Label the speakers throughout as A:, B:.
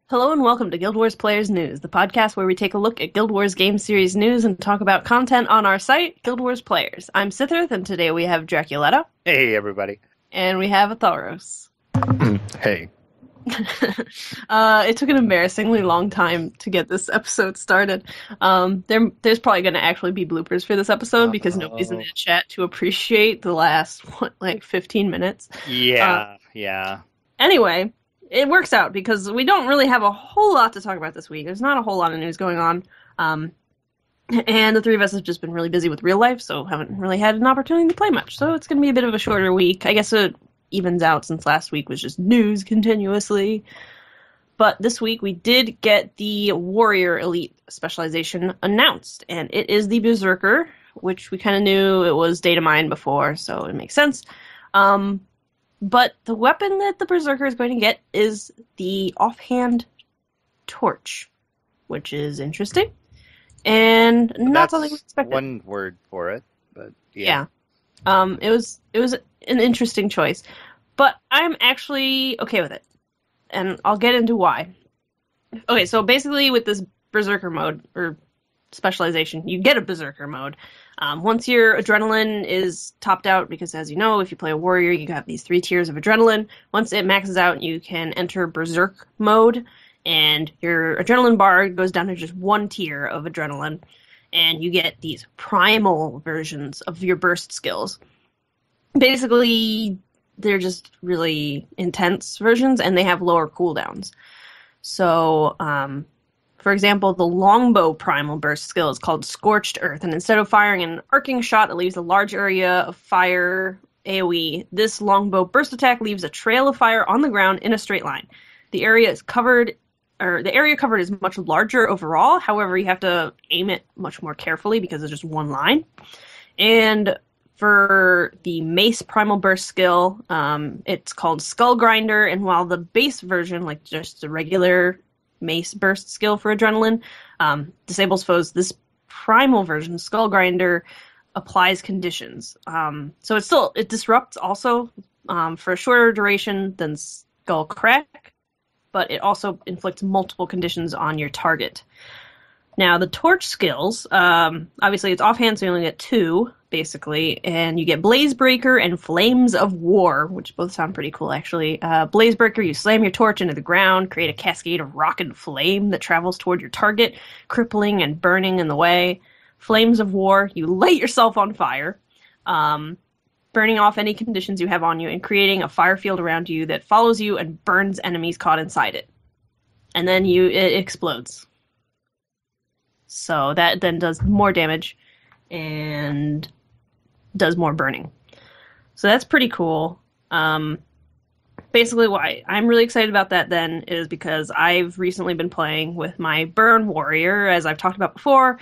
A: Hello and welcome to Guild Wars Players News, the podcast where we take a look at Guild Wars game series news and talk about content on our site, Guild Wars Players. I'm Sithirth, and today we have Draculetta.
B: Hey, everybody.
A: And we have Atharos.
B: Hey.
A: It took an embarrassingly long time to get this episode started. There's probably going to actually be bloopers for this episode because nobody's in the chat to appreciate the last, 15 minutes.
B: Yeah.
A: Anyway, it works out because we don't really have a whole lot to talk about this week. There's not a whole lot of news going on. And the three of us have just been really busy with real life, so haven't really had an opportunity to play much. So it's going to be a bit of a shorter week. I guess it evens out since last week was just news continuously. But this week we did get the Warrior Elite specialization announced, and it is the Berserker, which we kind of knew it was data mined before, so it makes sense. But the weapon that the Berserker is going to get is the offhand torch, which is interesting. And not something we expected.
B: One word for it, but
A: yeah. It was an interesting choice. But I'm actually okay with it. And I'll get into why. Okay, so basically with this Berserker mode, or specialization, you get a Berserker mode. Once your adrenaline is topped out, because as you know, if you play a warrior, you have these 3 tiers of adrenaline. Once it maxes out, you can enter Berserk mode, and your adrenaline bar goes down to just 1 tier of adrenaline, and you get these primal versions of your burst skills. Basically, they're just really intense versions, and they have lower cooldowns. So, for example, the longbow primal burst skill is called Scorched Earth, and instead of firing an arcing shot that leaves a large area of fire AoE, this longbow burst attack leaves a trail of fire on the ground in a straight line. The area covered is much larger overall. However, you have to aim it much more carefully because it's just one line. And for the Mace Primal Burst skill, it's called Skull Grinder, and while the base version, like just the regular Mace Burst skill for adrenaline, disables foes, this primal version, Skull Grinder, applies conditions. So it disrupts also for a shorter duration than Skull Crack, but it also inflicts multiple conditions on your target. Now, the torch skills, obviously it's offhand, so you only get 2, basically, and you get Blazebreaker and Flames of War, which both sound pretty cool, actually. Blazebreaker, you slam your torch into the ground, create a cascade of rock and flame that travels toward your target, crippling and burning in the way. Flames of War, you light yourself on fire, burning off any conditions you have on you and creating a fire field around you that follows you and burns enemies caught inside it. And then it explodes. So that then does more damage and does more burning. So that's pretty cool. Basically why I'm really excited about that then is because I've recently been playing with my Burn Warrior, as I've talked about before.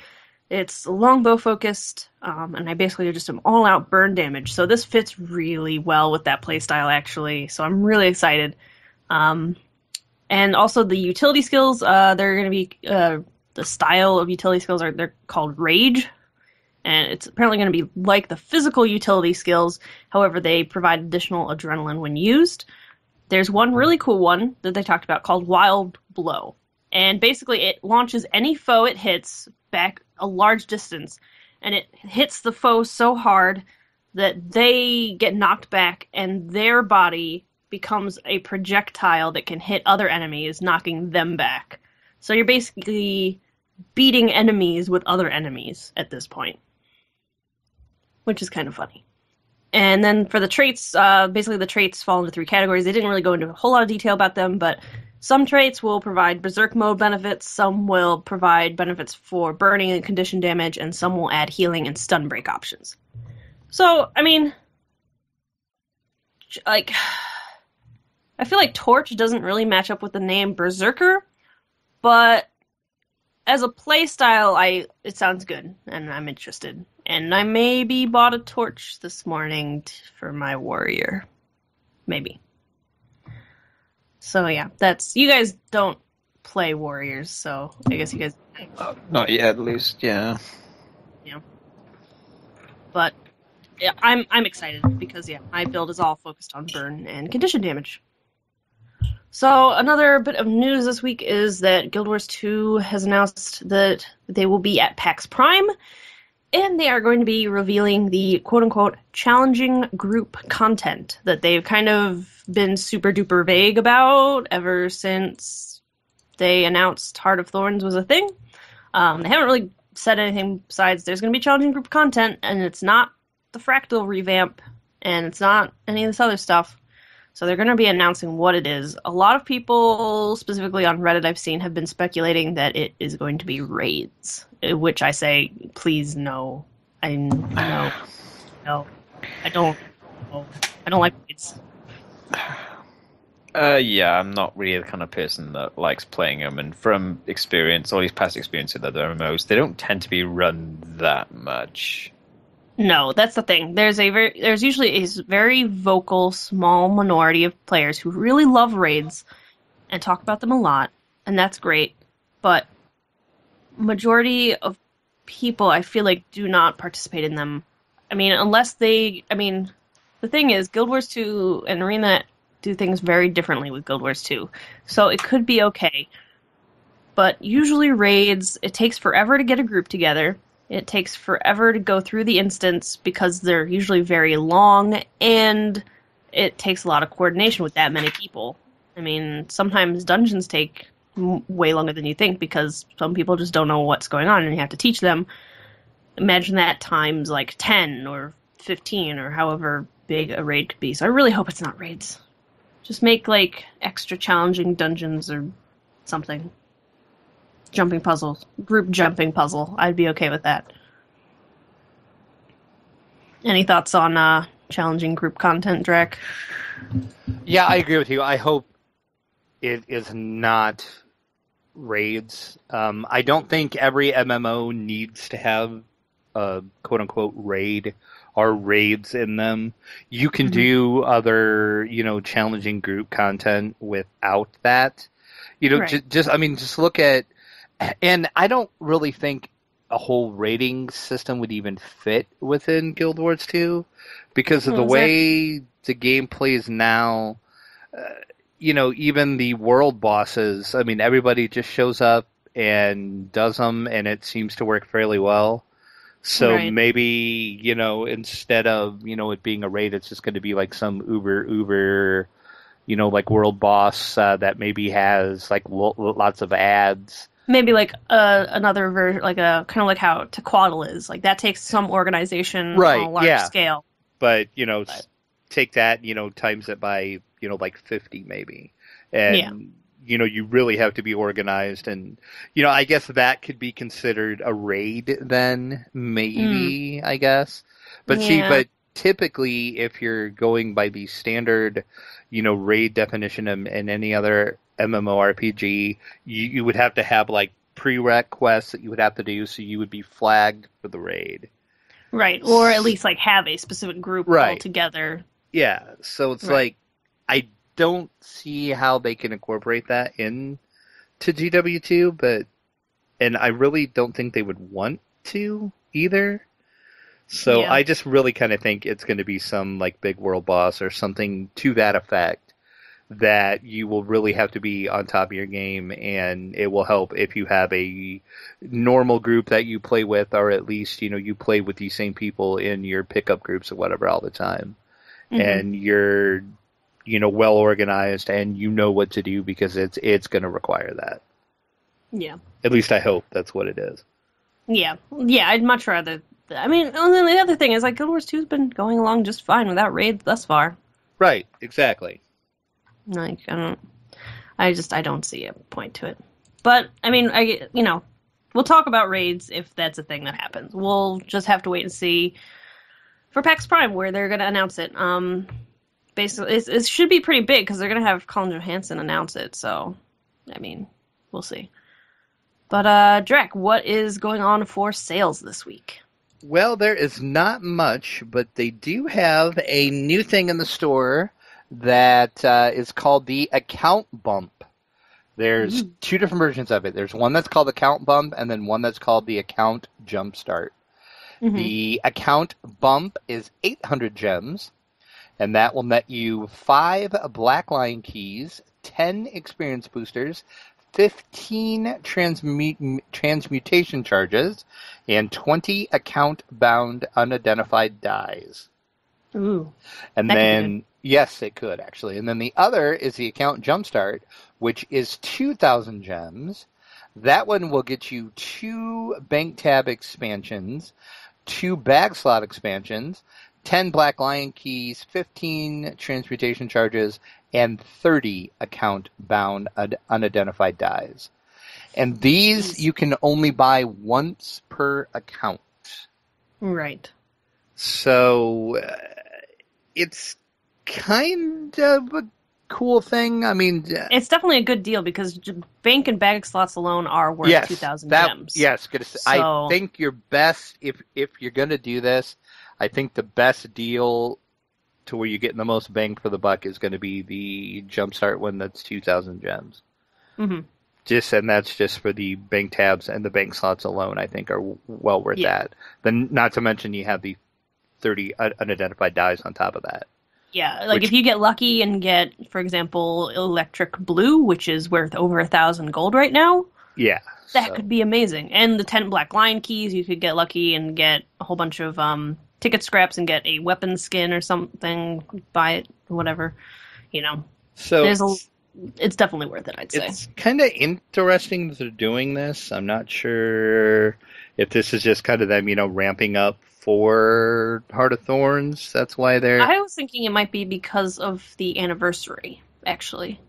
A: It's longbow focused, and I basically just am all out burn damage. So this fits really well with that playstyle actually. So I'm really excited. And also the utility skills, they're going to be... the style of utility skills they're called Rage, and it's apparently going to be like the physical utility skills. However, they provide additional adrenaline when used. There's one really cool one that they talked about called Wild Blow, and basically it launches any foe it hits back a large distance, and it hits the foe so hard that they get knocked back, and their body becomes a projectile that can hit other enemies, knocking them back. So you're basically beating enemies with other enemies at this point, which is kind of funny. And then for the traits, basically the traits fall into 3 categories. They didn't really go into a whole lot of detail about them, but some traits will provide Berserk mode benefits, some will provide benefits for burning and condition damage, and some will add healing and stun break options. So, I mean, like, I feel like Torch doesn't really match up with the name Berserker, but as a playstyle, it sounds good, and I'm interested. And I maybe bought a torch this morning for my warrior. Maybe. So yeah, you guys don't play warriors, so I guess you guys...
C: Not yet, at least, yeah.
A: Yeah. But yeah, I'm excited, because yeah, my build is all focused on burn and condition damage. So another bit of news this week is that Guild Wars 2 has announced that they will be at PAX Prime, and they are going to be revealing the quote-unquote challenging group content that they've kind of been super duper vague about ever since they announced Heart of Thorns was a thing. They haven't really said anything besides there's going to be challenging group content, and it's not the Fractal revamp, and it's not any of this other stuff. So they're going to be announcing what it is. A lot of people, specifically on Reddit I've seen, have been speculating that it is going to be raids, which I say, please no. No. I don't like raids.
C: Yeah, I'm not really the kind of person that likes playing them, and from experience, or at least past experience with other MMOs, they don't tend to be run that much.
A: No, that's the thing. There's usually a very vocal, small minority of players who really love raids and talk about them a lot, and that's great. But majority of people, I feel like, do not participate in them. I mean, the thing is, Guild Wars 2 and Arena do things very differently with Guild Wars 2, so it could be okay. But usually raids, it takes forever to get a group together. It takes forever to go through the instance because they're usually very long, and it takes a lot of coordination with that many people. I mean, sometimes dungeons take way longer than you think because some people just don't know what's going on, and you have to teach them. Imagine that times like 10 or 15 or however big a raid could be. So I really hope it's not raids. Just make like extra challenging dungeons or something. Jumping puzzles. Group jumping puzzle. I'd be okay with that. Any thoughts on challenging group content, Drek?
B: Yeah, I agree with you. I hope it is not raids. I don't think every MMO needs to have a quote-unquote raid or raids in them. You can do other, challenging group content without that.
A: Right.
B: Just look at. And I don't really think a whole rating system would even fit within Guild Wars 2 because of the way the game plays now. Even the world bosses, everybody just shows up and does them, and it seems to work fairly well. So maybe, instead of, it being a raid, it's just going to be like some uber, like world boss that maybe has like lots of ads.
A: Maybe like another version, like a kind of like how Tequatl is. Like that takes some organization on a large scale.
B: But take that, times it by like 50 maybe, and you really have to be organized, and I guess that could be considered a raid then, maybe. I guess, but but typically if you're going by the standard, raid definition in any other MMORPG, you would have to have like prereq quests that you would have to do, so you would be flagged for the raid.
A: Right, or at least like have a specific group all together.
B: Yeah, so it's like, I don't see how they can incorporate that in to GW2, and I really don't think they would want to either. So I just really kind of think it's going to be some like big world boss or something to that effect, that you will really have to be on top of your game, and it will help if you have a normal group that you play with, or at least, you play with these same people in your pickup groups or whatever all the time. And you're, well organized, and you know what to do because it's going to require that.
A: Yeah.
B: At least I hope that's what it is.
A: Yeah. Yeah, I'd much rather... and then the other thing is, like, Guild Wars 2's been going along just fine without raids thus far.
B: Right, exactly.
A: Like, I don't see a point to it. But, we'll talk about raids if that's a thing that happens. We'll just have to wait and see for PAX Prime where they're going to announce it. Basically, it should be pretty big because they're going to have Colin Johansson announce it. So, we'll see. But, Drek, what is going on for sales this week?
B: Well, there is not much, but they do have a new thing in the store that is called the Account Bump. There's two different versions of it. There's one that's called Account Bump, and then one that's called the Account Jumpstart. The Account Bump is 800 gems, and that will net you 5 Black Lion keys, 10 experience boosters, 15 transmutation charges, and 20 account-bound unidentified dies.
A: Ooh.
B: And then, yes, it could, actually. And then the other is the account jumpstart, which is 2,000 gems. That one will get you 2 bank tab expansions, 2 bag slot expansions, 10 Black Lion keys, 15 transmutation charges, and 30 account-bound unidentified dies. And these you can only buy once per account.
A: Right.
B: So it's kind of a cool thing. I mean,
A: it's definitely a good deal because bank and bag slots alone are worth 2,000 gems.
B: Yes, I think your best, if you're going to do this, I think the best deal to where you're getting the most bang for the buck is going to be the Jumpstart one that's 2,000 gems.
A: Mm-hmm.
B: And that's just for the bank tabs and the bank slots alone, I think, are well worth that. Then, not to mention, you have the 30 unidentified dies on top of that.
A: Yeah, like if you get lucky and get, for example, Electric Blue, which is worth over 1,000 gold right now.
B: Yeah.
A: That could be amazing. And the 10 Black Lion keys, you could get lucky and get a whole bunch of ticket scraps and get a weapon skin or something, buy it, whatever, So it's definitely worth it, I'd say.
B: It's kind of interesting that they're doing this. I'm not sure if this is just kind of them, ramping up for Heart of Thorns. That's why they're...
A: I was thinking it might be because of the anniversary, actually,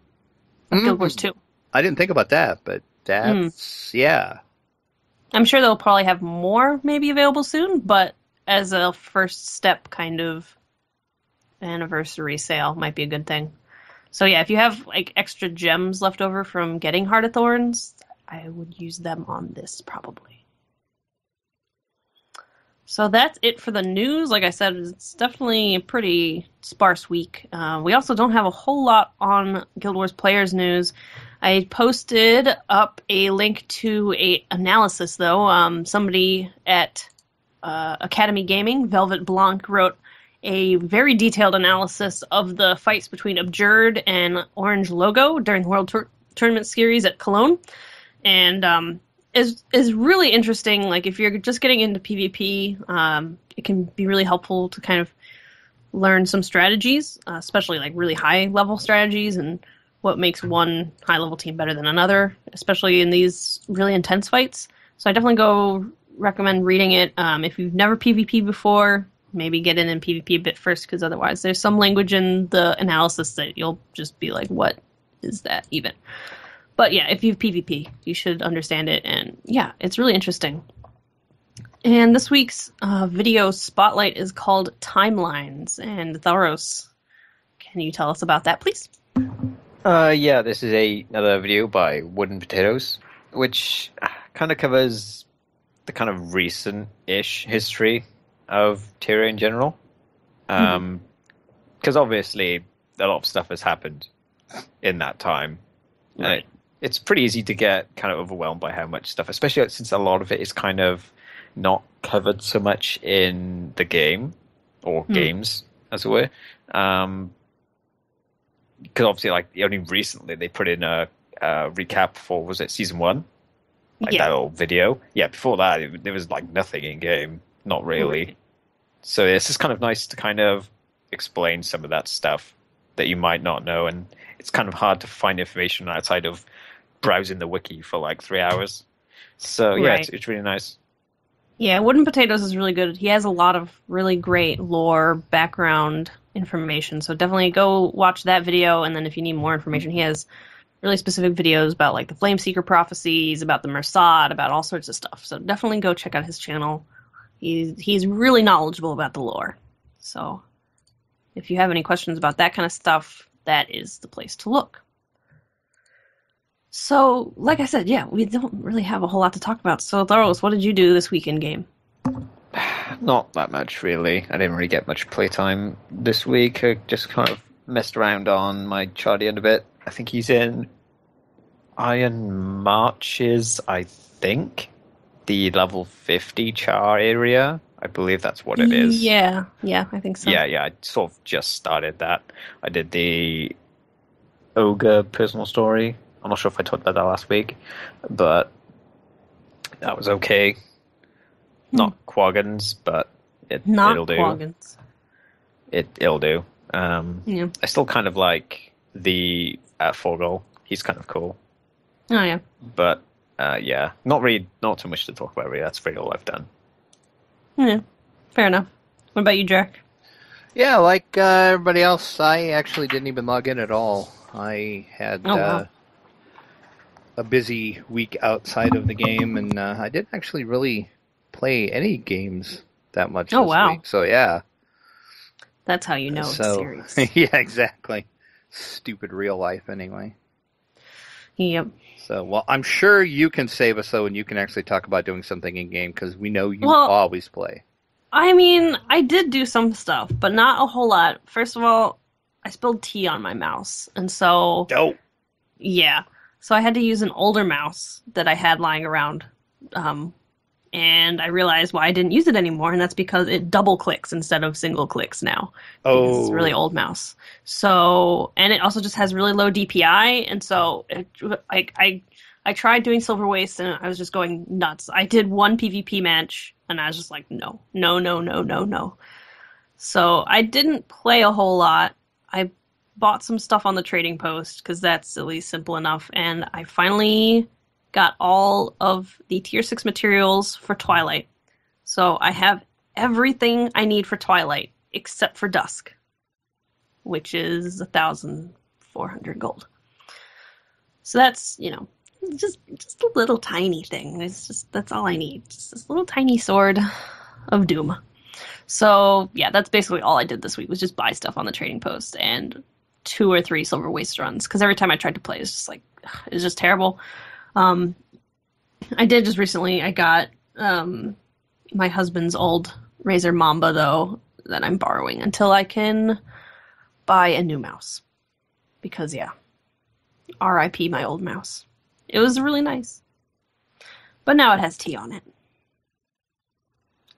A: of Guild Wars 2.
B: I didn't think about that, but that's... Yeah.
A: I'm sure they'll probably have more maybe available soon, but as a first step kind of anniversary sale might be a good thing. So yeah, if you have like extra gems left over from getting Heart of Thorns, I would use them on this probably. So that's it for the news. Like I said, it's definitely a pretty sparse week. We also don't have a whole lot on Guild Wars Players news. I posted up a link to a analysis, though. Somebody at Academy Gaming, Velvet Blanc, wrote a very detailed analysis of the fights between Abjurd and Orange Logo during the World Tournament Series at Cologne. And is really interesting. Like, if you're just getting into PvP, it can be really helpful to kind of learn some strategies, especially like really high-level strategies and what makes one high-level team better than another, especially in these really intense fights. So I definitely recommend reading it. If you've never PvP before, maybe get in PvP a bit first, because otherwise there's some language in the analysis that you'll just be like, what is that even? But yeah, if you've PvP, you should understand it, and yeah, it's really interesting. And this week's video spotlight is called Timelines, and Tharos, can you tell us about that, please?
C: Yeah, this is another video by Wooden Potatoes, which kind of covers the kind of recent-ish history of TIRA in general. Because obviously a lot of stuff has happened in that time.
A: Right.
C: It's pretty easy to get kind of overwhelmed by how much stuff, especially since a lot of it is kind of not covered so much in the game, or games, as it were. Because obviously, like, only recently they put in a recap for, was it Season 1? That old video. Yeah, before that, there was, like, nothing in-game. Not really. Right. So it's just kind of nice to kind of explain some of that stuff that you might not know, and it's kind of hard to find information outside of browsing the wiki for like 3 hours. So yeah, right. It's really nice.
A: Yeah, Wooden Potatoes is really good. He has a lot of really great lore, background information, so definitely go watch that video, and then if you need more information, he has really specific videos about like the Flameseeker prophecies, about the Mersad, about all sorts of stuff. So definitely go check out his channel. He's really knowledgeable about the lore. So if you have any questions about that kind of stuff, that is the place to look. So, like I said, yeah, we don't really have a whole lot to talk about. So, Tharos, what did you do this week in game?
C: Not that much, really. I didn't really get much playtime this week. I just kind of messed around on my Chardian a bit. I think he's in Iron Marches, I think. The level 50 char area. I believe that's what it is.
A: Yeah, I think so.
C: Yeah, I sort of just started that. I did the ogre personal story. I'm not sure if I talked about that last week, but that was okay. Not Quaggan's, but it'll do.
A: Quaggins.
C: It'll do.
A: Yeah.
C: I still kind of like the Forgol. He's kind of cool.
A: Oh yeah.
C: But yeah, not too much to talk about. Really, that's really all I've done.
A: Yeah. Fair enough. What about you, Jack?
B: Yeah, like everybody else, I actually didn't even log in at all. I had
A: wow.
B: a busy week outside of the game, and I didn't actually really play any games that much this week. So yeah.
A: That's how you know it's serious.
B: Yeah, exactly. Stupid real life, anyway.
A: Yep.
B: So, well, I'm sure you can save us, though, and you can actually talk about doing something in-game, because we know you always play.
A: I mean, I did do some stuff, but not a whole lot. First of all, I spilled tea on my mouse, and so...
B: Dope.
A: Yeah. So I had to use an older mouse that I had lying around, and I realized why I didn't use it anymore, and that's because it double clicks instead of single clicks now.
B: Oh.
A: It's a really old mouse. So, and it also just has really low DPI, and so I tried doing Silver Waste, and I was just going nuts. I did one PvP match, and I was just like, no. So I didn't play a whole lot. I bought some stuff on the trading post, because that's at least simple enough, and I finally got all of the tier 6 materials for Twilight. So I have everything I need for Twilight, except for Dusk, which is 1,400 gold. So that's, just a little tiny thing. That's all I need. Just this little tiny sword of doom. So yeah, that's basically all I did this week, was just buy stuff on the trading post and 2 or 3 Silver Waste runs, because every time I tried to play, it was just terrible. I did just recently, I got my husband's old Razer Mamba, though, that I'm borrowing until I can buy a new mouse. Because, yeah, RIP my old mouse. It was really nice. But now it has tea on it.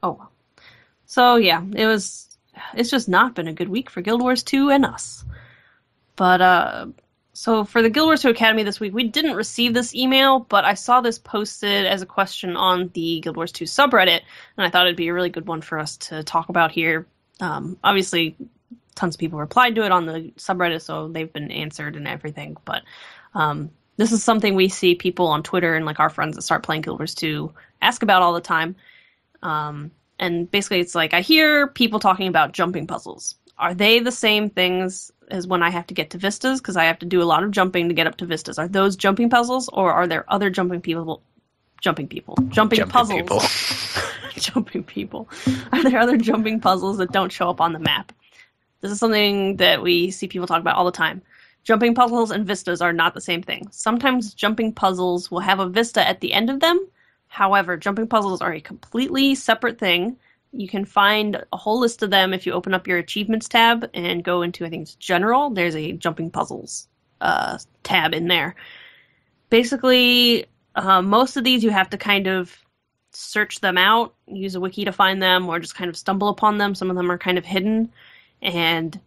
A: Oh, well. So, yeah, it's just not been a good week for Guild Wars 2 and us. But, so for the Guild Wars 2 Academy this week, we didn't receive this email, but I saw this posted as a question on the Guild Wars 2 subreddit, and I thought it'd be a really good one for us to talk about here. Obviously, tons of people replied to it on the subreddit, so they've been answered and everything, but this is something we see people on Twitter and like our friends that start playing Guild Wars 2 ask about all the time. And basically it's like, I hear people talking about jumping puzzles. Are they the same things as when I have to get to Vistas? Because I have to do a lot of jumping to get up to Vistas. Are those jumping puzzles, or are there other jumping puzzles? Jumping people. Are there other jumping puzzles that don't show up on the map? This is something that we see people talk about all the time. Jumping puzzles and vistas are not the same thing. Sometimes jumping puzzles will have a vista at the end of them. However, jumping puzzles are a completely separate thing. You can find a whole list of them if you open up your achievements tab and go into, I think it's general. There's a jumping puzzles tab in there. Basically, most of these you have to kind of search them out, use a wiki to find them, or just kind of stumble upon them. Some of them are kind of hidden. And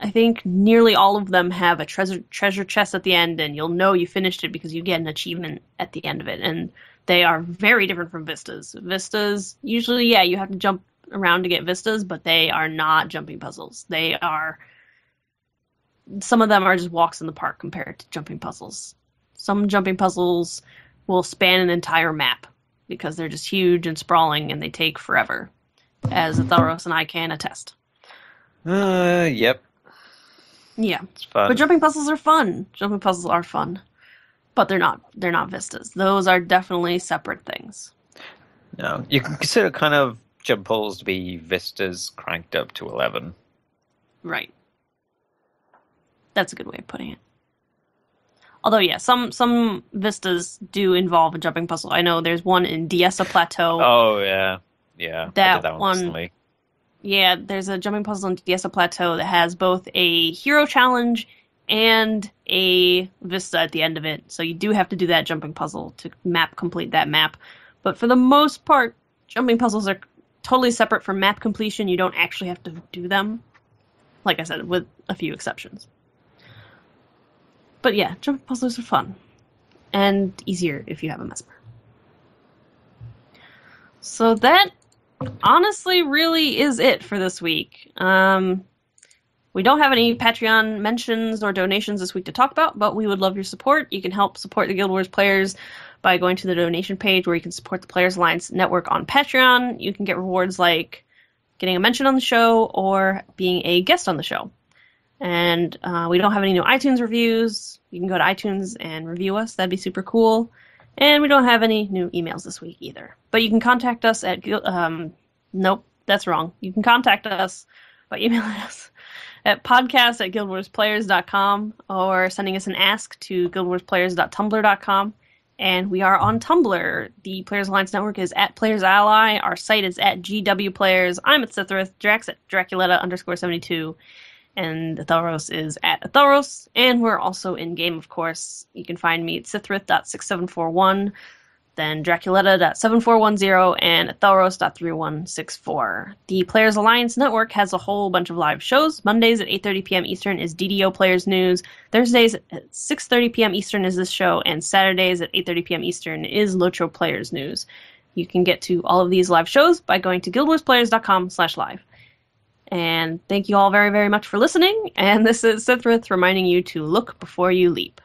A: I think nearly all of them have a treasure chest at the end, and you'll know you finished it because you get an achievement at the end of it. And they are very different from vistas. Vistas, usually, yeah, you have to jump around to get vistas, but they are not jumping puzzles. Some of them are just walks in the park compared to jumping puzzles. Some jumping puzzles will span an entire map because they're just huge and sprawling and they take forever, as Tharos and I can attest.
C: Yep.
A: Yeah.
C: It's fun.
A: But jumping puzzles are fun. Jumping puzzles are fun. But they're not vistas. Those are definitely separate things.
C: No. You can consider kind of jump puzzles to be vistas cranked up to 11.
A: Right. That's a good way of putting it. Although, yeah, some vistas do involve a jumping puzzle. I know there's one in Diessa Plateau.
C: Oh, yeah. Yeah,
A: that
C: I did that one recently.
A: Yeah, there's a jumping puzzle in Diessa Plateau that has both a hero challenge and a vista at the end of it. So you do have to do that jumping puzzle to complete that map. But for the most part, jumping puzzles are totally separate from map completion. You don't actually have to do them. Like I said, with a few exceptions. But yeah, jumping puzzlers are fun. And easier if you have a Mesmer. So that honestly really is it for this week. We don't have any Patreon mentions or donations this week to talk about, but we would love your support. You can help support the Guild Wars players by going to the donation page where you can support the Players Alliance Network on Patreon. You can get rewards like getting a mention on the show or being a guest on the show. And we don't have any new iTunes reviews. You can go to iTunes and review us. That'd be super cool. And we don't have any new emails this week either. But you can contact us at... nope, that's wrong. You can contact us by emailing us at podcast@guildwarsplayers.com or sending us an ask to guildwarsplayers.tumblr.com. And we are on Tumblr. The Players Alliance Network is at Players Ally. Our site is at GW Players. I'm at Sithryth. Drax at Draculetta_72. And Athelros is at Athelros. And we're also in game, of course. You can find me at Sithryth.6741, then Draculetta.7410, and Athelros.3164. The Players Alliance Network has a whole bunch of live shows. Mondays at 8:30 p.m. Eastern is DDO Players News. Thursdays at 6:30 p.m. Eastern is this show. And Saturdays at 8:30 p.m. Eastern is Lotro Players News. You can get to all of these live shows by going to guildwarsplayers.com/live. And thank you all very, very much for listening. And this is Sithryth reminding you to look before you leap.